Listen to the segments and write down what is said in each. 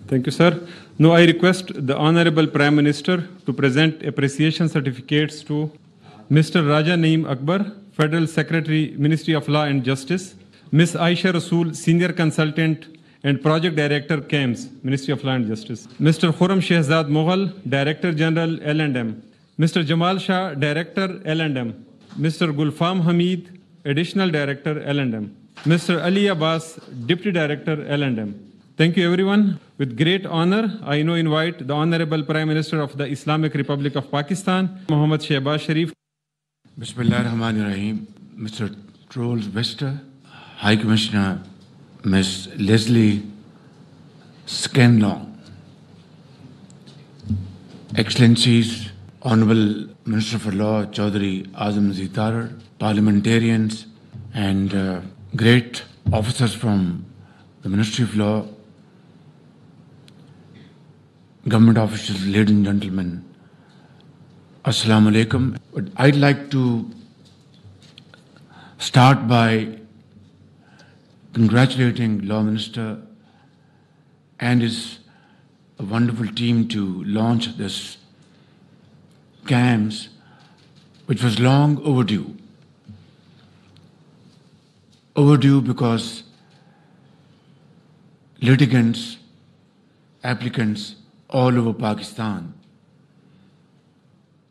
Thank you, sir. Now I request the Honorable Prime Minister to present appreciation certificates to Mr. Raja Naeem Akbar, Federal Secretary, Ministry of Law and Justice, Ms. Aisha Rasool, Senior Consultant and Project Director, CAMS, Ministry of Law and Justice, Mr. Khurram Shehzad Mughal, Director General, L&M, Mr. Jamal Shah, Director, L&M, Mr. Gulfam Hamid, Additional Director, L&M, Mr. Ali Abbas, Deputy Director, L&M. Thank you, everyone. With great honor, I now invite the Honorable Prime Minister of the Islamic Republic of Pakistan, Mohammad Shehbaz Sharif. Bismillahirrahmanirrahim. Mr. Trolls Wester, High Commissioner Ms. Leslie Scanlon, Excellencies, Honorable Minister for Law Chaudhry Azam Zitarar, parliamentarians and great officers from the Ministry of Law, government officials, ladies and gentlemen, Assalamu alaikum. I'd like to start by congratulating Law Minister and his wonderful team to launch this CAMS, which was long overdue. Overdue because litigants, applicants all over Pakistan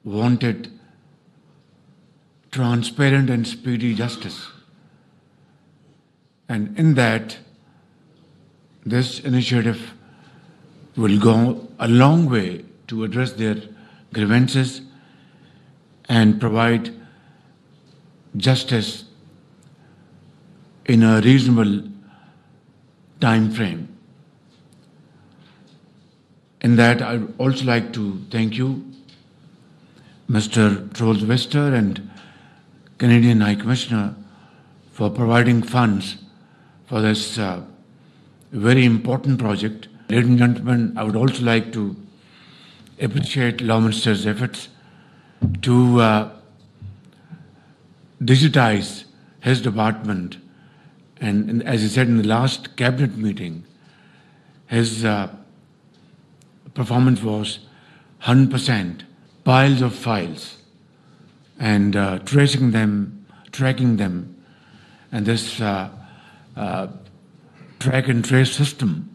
wanted transparent and speedy justice. And in that, this initiative will go a long way to address their grievances and provide justice in a reasonable time frame. In that, I would also like to thank you, Mr. Trolls Wester and Canadian High Commissioner, for providing funds for this very important project. Ladies and gentlemen, I would also like to appreciate Law Minister's efforts to digitize his department. And as he said in the last cabinet meeting, his performance was 100%, piles of files, and tracing them, tracking them, and this track and trace system,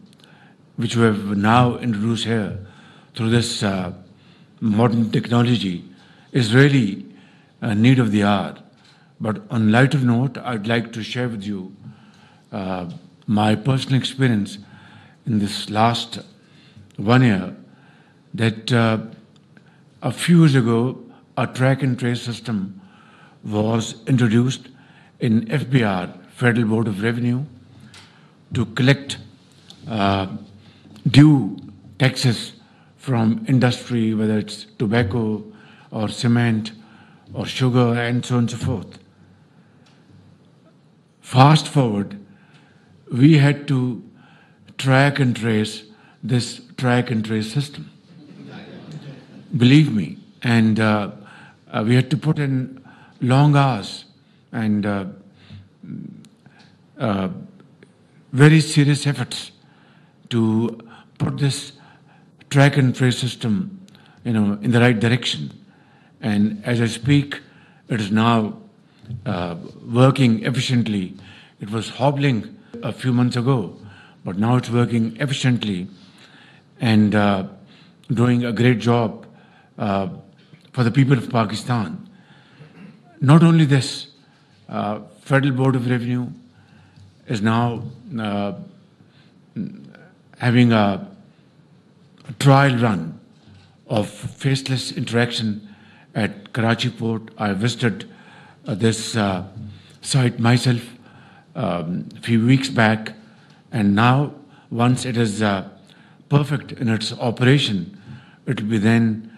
which we have now introduced here through this modern technology, is really a need of the hour. But on lighter note, I'd like to share with you my personal experience in this last 1 year, that a few years ago, a track and trace system was introduced in FBR, Federal Board of Revenue, to collect due taxes from industry, whether it's tobacco or cement or sugar and so on and so forth. Fast forward, we had to track and trace this track and trace system. Believe me. And we had to put in long hours and very serious efforts to put this track and trace system, in the right direction. And as I speak, it is now working efficiently. It was hobbling a few months ago, but now it's working efficiently and doing a great job for the people of Pakistan. Not only this, Federal Board of Revenue is now having a trial run of faceless interaction at Karachi Port. I visited this site myself a few weeks back, and now once it is perfect in its operation, it will be then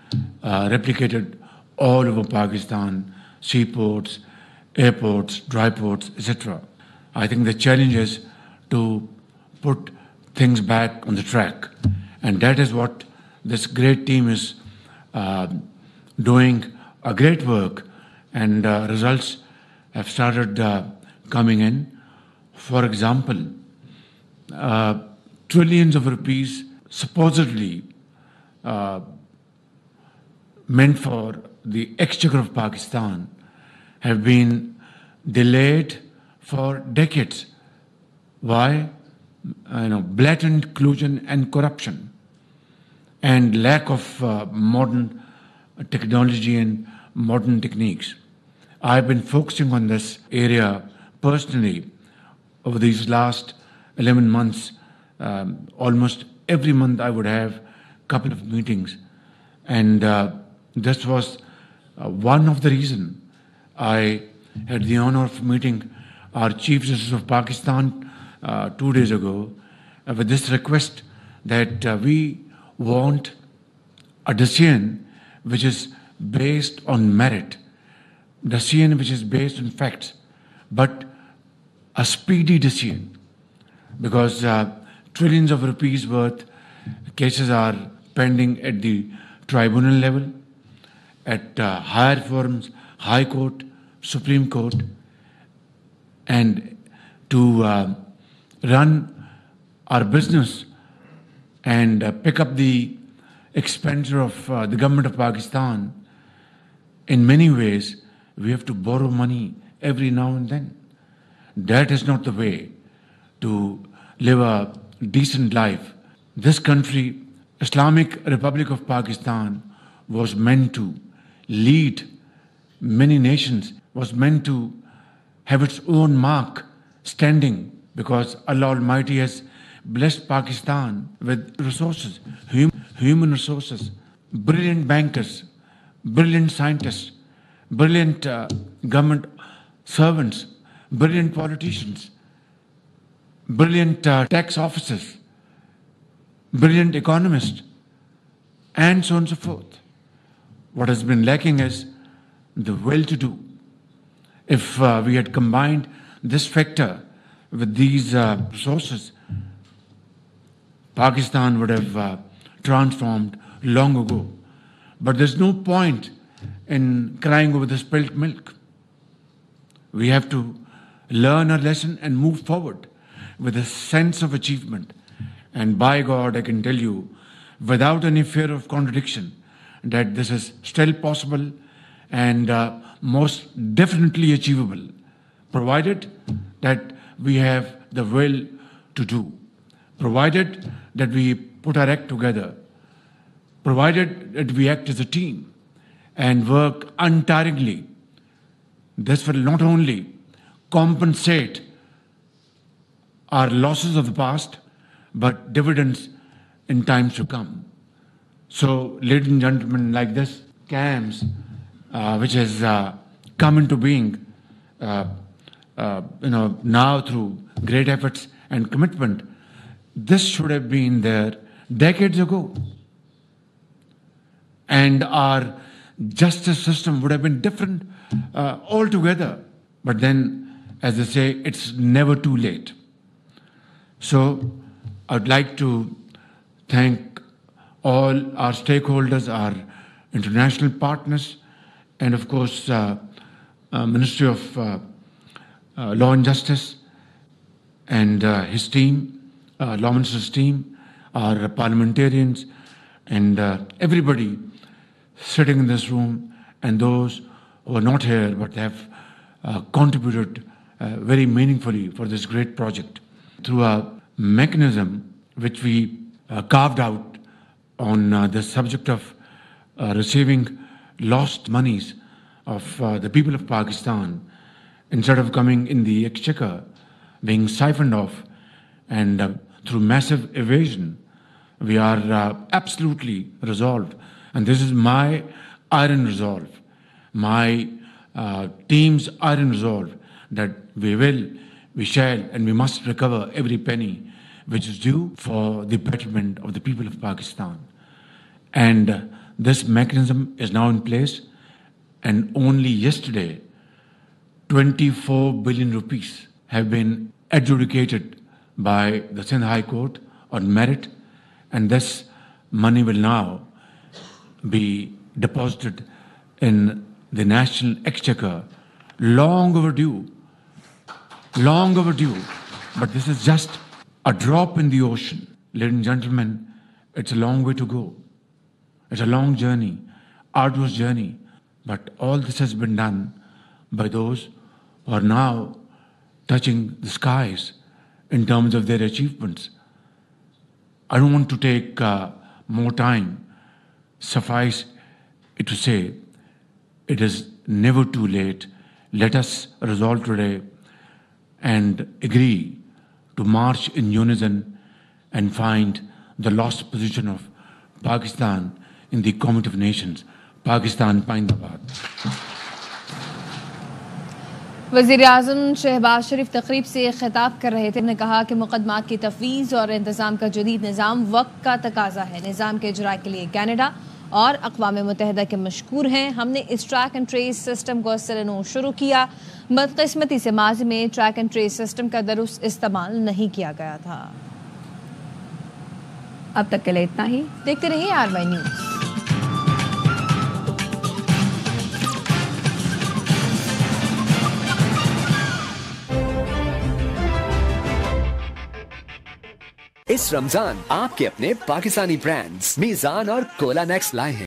replicated all over Pakistan, seaports, airports, dry ports, etc. I think the challenge is to put things back on the track, and that is what this great team is doing a great work, and results have started coming in. For example, trillions of rupees supposedly meant for the exchequer of Pakistan have been delayed for decades. Why? Blatant collusion and corruption and lack of modern technology and modern techniques. I've been focusing on this area personally over these last 11 months. Almost every month I would have a couple of meetings, and this was one of the reasons I had the honor of meeting our Chief Justice of Pakistan 2 days ago with this request that we want a decision which is based on merit, decision which is based on facts, but a speedy decision, because trillions of rupees worth cases are pending at the tribunal level, at higher forums, High Court, Supreme Court, and to run our business and pick up the expenditure of the government of Pakistan. In many ways, we have to borrow money every now and then. That is not the way to live a decent life. This country, Islamic Republic of Pakistan, was meant to lead many nations, was meant to have its own mark standing, because Allah Almighty has blessed Pakistan with resources, human resources, brilliant bankers, brilliant scientists, brilliant government servants, brilliant politicians, brilliant tax officers, brilliant economists, and so on and so forth. What has been lacking is the will to do. If we had combined this factor with these resources, Pakistan would have transformed long ago. But there's no point in crying over the spilt milk. We have to learn our lesson and move forward with a sense of achievement. And by God, I can tell you, without any fear of contradiction, that this is still possible and most definitely achievable, provided that we have the will to do, provided that we put our act together, provided that we act as a team and work untiringly. This will not only compensate our losses of the past, but dividends in times to come. So, ladies and gentlemen, like this CAMS, which has come into being, now through great efforts and commitment, this should have been there decades ago. And our justice system would have been different altogether. But then, as they say, it's never too late. So, I'd like to thank all our stakeholders, our international partners, and of course, Ministry of Law and Justice and his team, Law Minister's team, our parliamentarians, and everybody sitting in this room, and those who are not here but have contributed very meaningfully for this great project through a mechanism which we carved out on the subject of receiving lost monies of the people of Pakistan, instead of coming in the exchequer, being siphoned off, and through massive evasion. We are absolutely resolved, and this is my iron resolve, my team's iron resolve, that we will, we shall, and we must recover every penny which is due for the betterment of the people of Pakistan. And this mechanism is now in place, and only yesterday 24 billion rupees have been adjudicated by the Sindh High Court on merit, and this money will now be deposited in the national exchequer. Long overdue, but this is just a drop in the ocean. Ladies and gentlemen, It's a long way to go. It's a long journey, arduous journey. But all this has been done by those who are now touching the skies in terms of their achievements. I don't want to take more time. Suffice it to say, it is never too late. Let us resolve today and agree to march in unison and find the lost position of Pakistan in the Committee of Nations. Pakistan Paindabad. वज़ीर-ए-आज़म शहबाज शरीफ तकरीब से खिताब कर रहे थे। उन्होंने कहा कि मुकदमात की तफवीज़ और इंतज़ाम का जदीद निज़ाम वक्त का तकाजा है। निज़ाम के इजरा के लिए कैनेडा और अक़वाम मुत्तहिदा के मशकूर हैं। हमने इस ट्रैक एंड ट्रेस सिस्टम को असरनो शुरू किया। बदकिस्मती से माज़ी में ट्रैक एंड ट्रेस सिस्टम का दुरुस्त इस्तेमाल नहीं किया गया था। अब तक के लिए इतना ही। देखते रहिए ARY न्यूज़। इस रमजान आपके अपने पाकिस्तानी ब्रांड्स मीज़ान और कोला नेक्स लाए हैं।